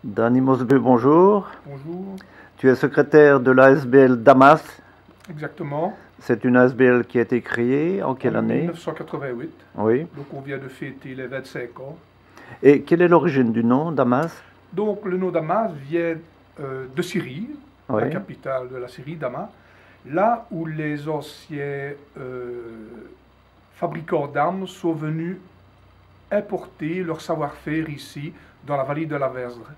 Danny Mosby, bonjour. Bonjour, Tu es secrétaire de l'ASBL Damas. exactement, C'est une ASBL qui a été créée en quelle en année? 1988. Oui. Donc on vient de fêter les 25 ans. Et quelle est l'origine du nom, Damas? Donc le nom Damas vient de Syrie, la Oui. capitale de la Syrie, Damas, là où les anciens fabricants d'armes sont venus importer leur savoir-faire ici, dans la vallée de la Vesdre.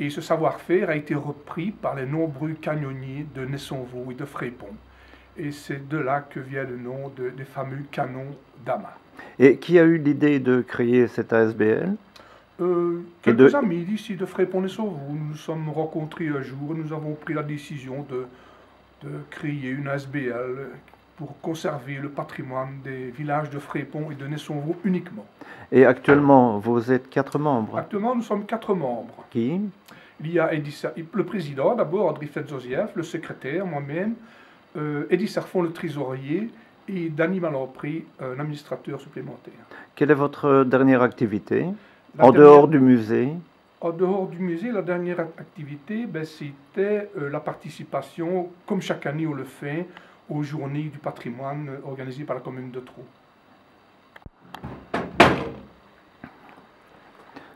Et ce savoir-faire a été repris par les nombreux canonniers de Nessonvaux et de Frépont. Et c'est de là que vient le nom des fameux canons Damas. Et qui a eu l'idée de créer cette ASBL? Quelques amis d'ici de Frépont-les-Sauvaux, nous nous sommes rencontrés un jour et nous avons pris la décision de créer une ASBL pour conserver le patrimoine des villages de Frépont et de Nessonvaux uniquement. Et actuellement, vous êtes 4 membres. Actuellement, nous sommes 4 membres. Qui? Il y a le président, d'abord, André Fetzoziev, le secrétaire, moi-même, Eddie Serfon, le trésorier, et Danny Malopry, un administrateur supplémentaire. Quelle est votre dernière activité en dehors du musée? En dehors du musée, la dernière activité, c'était la participation, comme chaque année on le fait, aux journées du patrimoine organisées par la commune de Trou.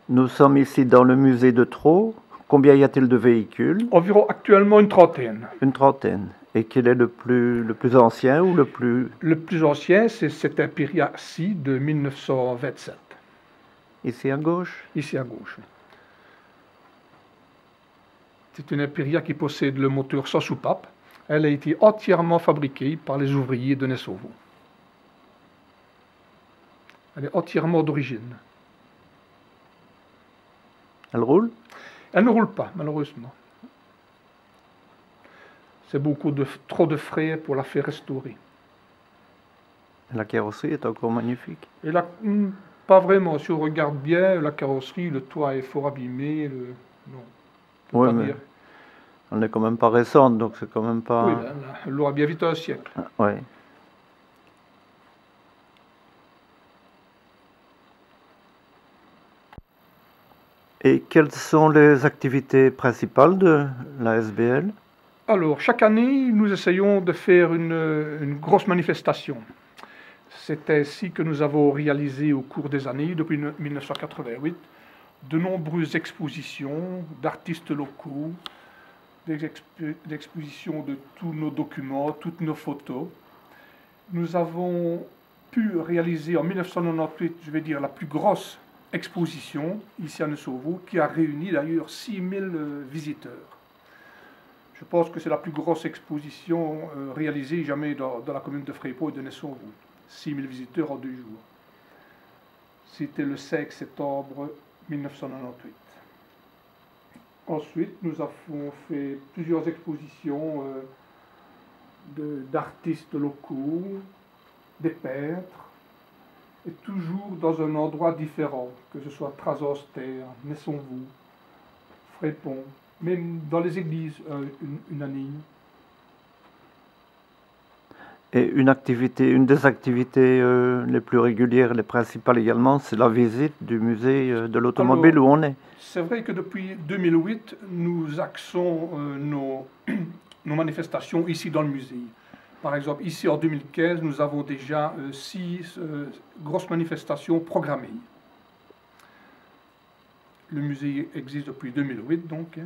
Nous sommes ici dans le musée de Traux. Combien y a-t-il de véhicules? Environ actuellement une trentaine. Une trentaine. Et quel est le plus ancien ou le plus... Le plus ancien, c'est cet Imperia-ci de 1927. Ici à gauche? Ici à gauche. C'est une Imperia qui possède le moteur sans soupape. Elle a été entièrement fabriquée par les ouvriers de Nessonvaux. Elle est entièrement d'origine. Elle roule? Elle ne roule pas, malheureusement. C'est trop de frais pour la faire restaurer. La carrosserie est encore magnifique. Et là, pas vraiment. Si on regarde bien, la carrosserie, le toit est fort abîmé. Non. Oui, mais elle n'est quand même pas récente, donc c'est quand même pas... Oui, elle aura bien vite un siècle. Oui. Et quelles sont les activités principales de la SBL? Alors, chaque année, nous essayons de faire une grosse manifestation. C'est ainsi que nous avons réalisé au cours des années, depuis 1988, de nombreuses expositions d'artistes locaux, des expositions de tous nos documents, toutes nos photos. Nous avons pu réaliser en 1998, je vais dire, la plus grosse exposition ici à Nessonvaux, qui a réuni d'ailleurs 6000 visiteurs. Je pense que c'est la plus grosse exposition réalisée jamais dans la commune de Frépont et de Nessonvaux. 6000 visiteurs en 2 jours. C'était le 5 septembre 1998. Ensuite, nous avons fait plusieurs expositions d'artistes locaux, des peintres, et toujours dans un endroit différent, que ce soit Trasorster, Nessonvaux, Frépont, même dans les églises une année. Et une des activités les plus régulières, les principales également, c'est la visite du musée de l'automobile où on est. C'est vrai que depuis 2008, nous axons nos manifestations ici dans le musée. Par exemple, ici en 2015, nous avons déjà 6 grosses manifestations programmées. Le musée existe depuis 2008, donc.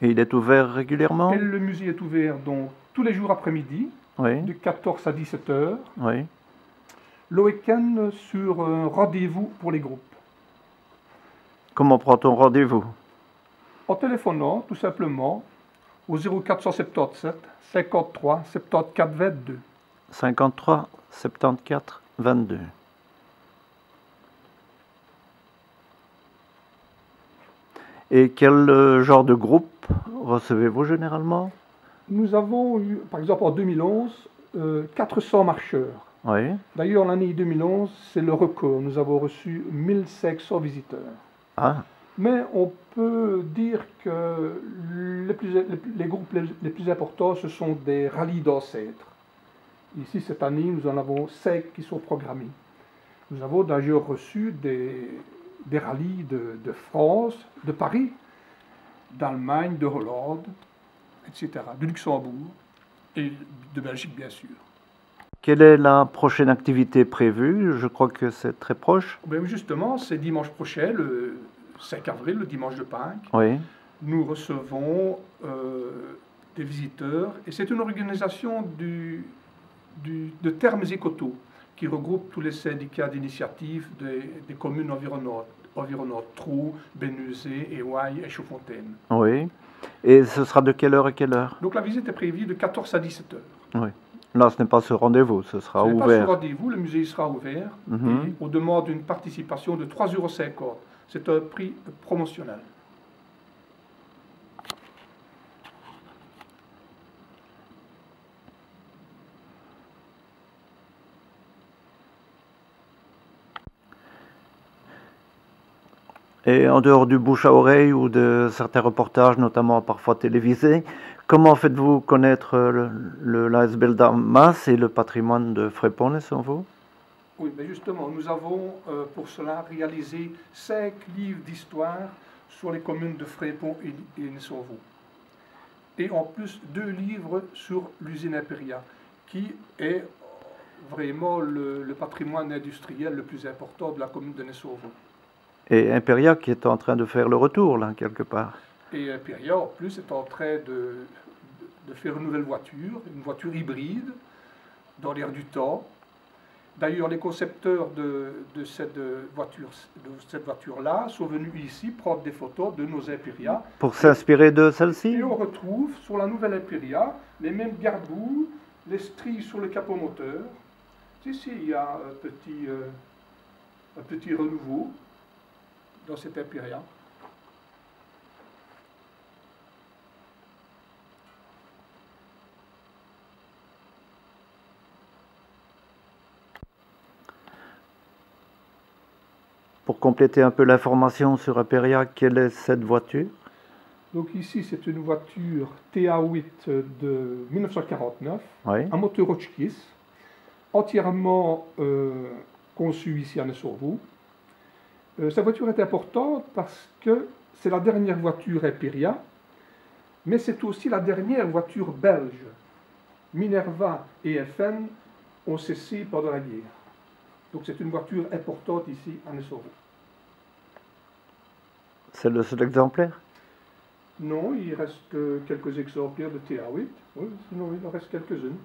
Et il est ouvert régulièrement? Et le musée est ouvert donc tous les jours après-midi, oui. de 14 à 17 heures. Oui. Le week-end sur un rendez-vous pour les groupes. Comment prend-on rendez-vous? En téléphonant, tout simplement, au 0477 53 74 22. 53 74 22. Et quel genre de groupe recevez-vous généralement? Nous avons eu, par exemple en 2011, 400 marcheurs. Oui. D'ailleurs, l'année 2011, c'est le record. Nous avons reçu 1500 visiteurs. Ah. Mais on peut dire que les groupes les plus importants, ce sont des rallyes d'ancêtres. Ici, cette année, nous en avons 5 qui sont programmés. Nous avons d'ailleurs reçu des rallyes de France, de Paris, d'Allemagne, de Hollande, etc., de Luxembourg et de Belgique, bien sûr. Quelle est la prochaine activité prévue? Je crois que c'est très proche. Ben justement, c'est dimanche prochain, le 5 avril, le dimanche de Pâques. Oui, Nous recevons des visiteurs et c'est une organisation de Termes et Coteaux qui regroupe tous les syndicats d'initiative des communes environnantes, Trou, Bénuzet, Éouaille et Chaudfontaine. oui. Et ce sera de quelle heure à quelle heure? Donc la visite est prévue de 14 à 17 heures. Oui. Là, ce n'est pas ce rendez-vous, ce sera Ce n'est pas ouvert. sur rendez-vous, le musée sera ouvert et on demande une participation de 3,50 €. C'est un prix promotionnel. Et en dehors du bouche à oreille ou de certains reportages, notamment parfois télévisés, comment faites-vous connaître l'ASBL Damas et le patrimoine de Frépon, sans vous? Oui, mais justement, nous avons pour cela réalisé 5 livres d'histoire sur les communes de Frépon et Nessorvaux. Et en plus, 2 livres sur l'usine Imperia, qui est vraiment le patrimoine industriel le plus important de la commune de Nessorvaux. Et Imperia qui est en train de faire le retour, là, quelque part. Et Imperia, en plus, est en train de faire une nouvelle voiture, une voiture hybride, dans l'air du temps. D'ailleurs, les concepteurs de cette voiture-là sont venus ici prendre des photos de nos Imperia. Pour s'inspirer de celle-ci? Et on retrouve sur la nouvelle Imperia les mêmes garde-boue, les stries sur le capot moteur. Ici, il y a un petit renouveau dans cette Imperia. Pour compléter un peu l'information sur Imperia, quelle est cette voiture? Donc ici, c'est une voiture TA8 de 1949, Oui. un moteur Hotchkiss, entièrement conçu ici à Nessorvaux. Cette voiture est importante parce que c'est la dernière voiture Imperia, mais c'est aussi la dernière voiture belge. Minerva et FN ont cessé pendant la guerre. Donc c'est une voiture importante ici à Nessorvaux. C'est le seul exemplaire? Non, il reste quelques exemplaires de TA8. Oui, sinon il en reste quelques-unes.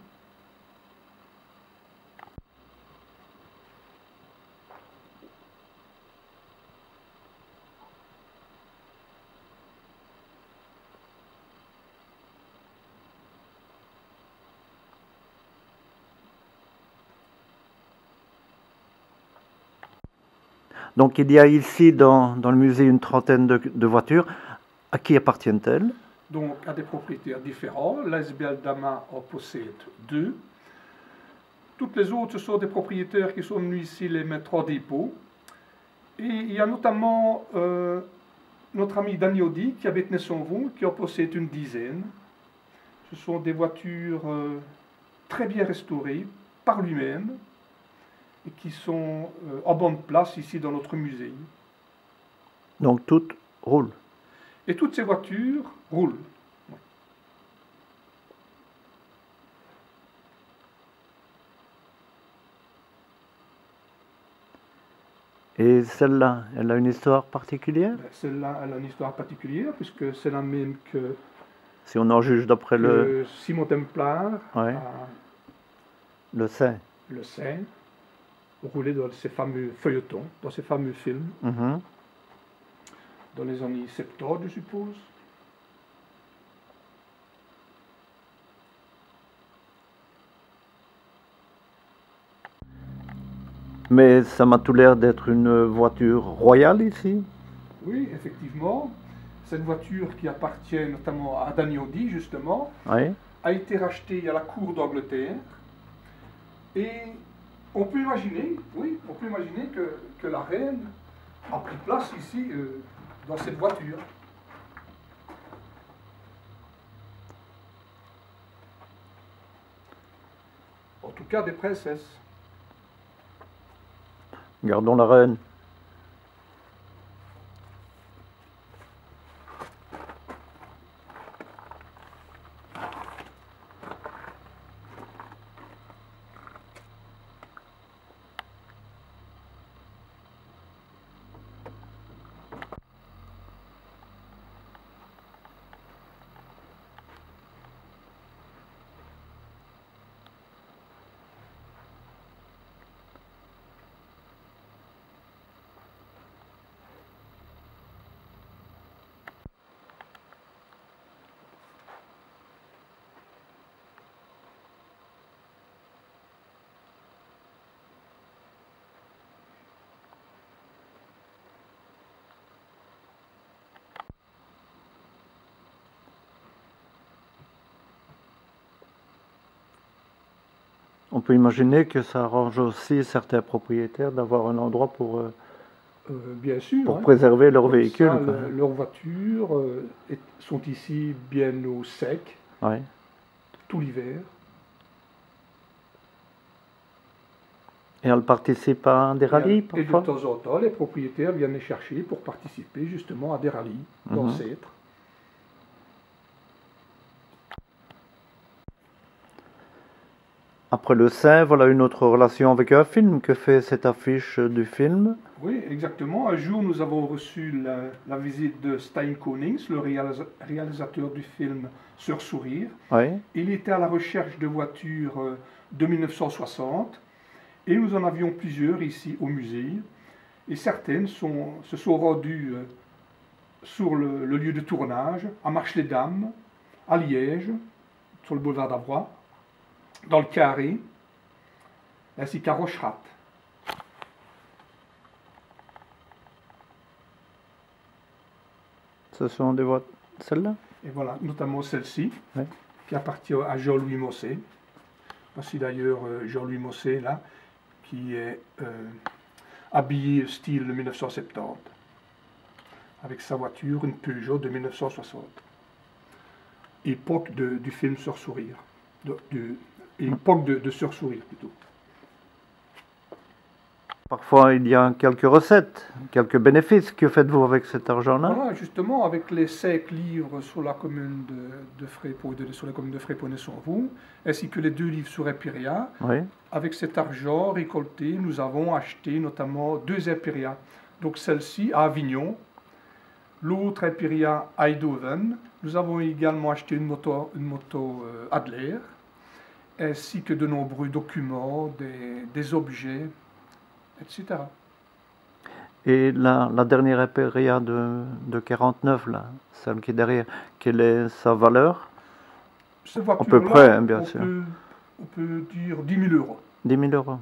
Donc il y a ici dans le musée une trentaine de voitures. À qui appartiennent-elles? Donc à des propriétaires différents. L'ASBL Damas en possède 2. Toutes les autres, ce sont des propriétaires qui sont venus ici les mettre en dépôt. Et il y a notamment notre ami Danny Audi qui habite Nessorvaux, qui en possède une dizaine. Ce sont des voitures très bien restaurées par lui-même et qui sont en bonne place ici dans notre musée. Donc toutes roulent. Et toutes ces voitures roulent. Et celle-là, elle a une histoire particulière? Celle-là, elle a une histoire particulière puisque c'est la même que Si on en juge d'après le Simon Templar, Ouais. Le Saint. le Saint, roulé dans ces fameux feuilletons, dans ces fameux films, Mhm. dans les années 70, je suppose. Mais ça m'a tout l'air d'être une voiture royale ici. Oui, effectivement. Cette voiture qui appartient notamment à Danny Audi, justement, Oui. a été rachetée à la cour d'Angleterre. Et on peut imaginer, oui, on peut imaginer que la reine a pris place ici dans cette voiture. En tout cas, des princesses. Gardons la reine. On peut imaginer que ça arrange aussi certains propriétaires d'avoir un endroit Bien sûr, pour hein. préserver leur Comme véhicule, ça, quoi. leurs voitures sont ici bien au sec, Ouais. tout l'hiver. Et elle participe à des rallyes Et de parfois? temps en temps, les propriétaires viennent les chercher pour participer justement à des rallyes d'ancêtres. Après le sein, voilà une autre relation avec un film. Que fait cette affiche du film? Oui, exactement. Un jour, nous avons reçu la visite de Stein Konings, le réalisateur du film Sur Sourire. Oui. Il était à la recherche de voitures de 1960 et nous en avions plusieurs ici au musée. Et certaines se sont rendues sur le lieu de tournage, à Marche-les-Dames, à Liège, sur le boulevard d'Avroy, dans le Carré, ainsi qu'à Rocherat. Ce sont des voitures. Celle-là? Et voilà, notamment celle-ci, Oui. qui appartient à Jean-Louis Mosset. Voici d'ailleurs Jean-Louis Mosset, là, qui est habillé style 1970, avec sa voiture, une Peugeot de 1960. Époque du film Sur Sourire. Époque de Sur Sourire, plutôt. Parfois, il y a quelques recettes, quelques bénéfices. Que faites-vous avec cet argent-là? Voilà, justement, avec les 5 livres sur la commune de sur la commune de Fréponnet-sur-Vous, ainsi que les 2 livres sur Imperia, Oui. avec cet argent récolté, nous avons acheté notamment 2 Imperia. Donc celle-ci à Avignon, l'autre Imperia à Eindhoven. Nous avons également acheté une moto Adler, ainsi que de nombreux documents, des objets, etc. Et la dernière Imperia de 49, là, celle qui est derrière, quelle est sa valeur? Cette voiture-là, peu près, hein, bien sûr. On peut dire 10 000 euros. 10 000 euros.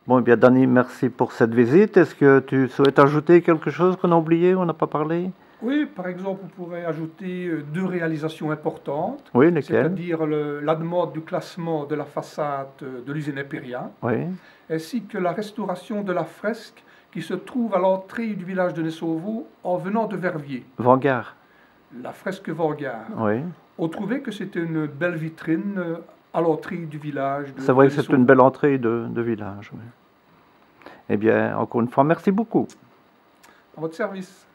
Bon, eh bien, Danny, merci pour cette visite. Est-ce que tu souhaites ajouter quelque chose qu'on a oublié, on n'a pas parlé? Oui, par exemple, on pourrait ajouter 2 réalisations importantes, Oui, lesquelles? c'est-à-dire la demande du classement de la façade de l'usine Imperia, Oui. ainsi que la restauration de la fresque qui se trouve à l'entrée du village de Nessovo en venant de Verviers. Vanguard. La fresque Vanguard. Oui. On trouvait que c'était une belle vitrine à l'entrée du village. C'est vrai que c'est Nessovo. une belle entrée de village. Oui. Eh bien, encore une fois, merci beaucoup. À votre service.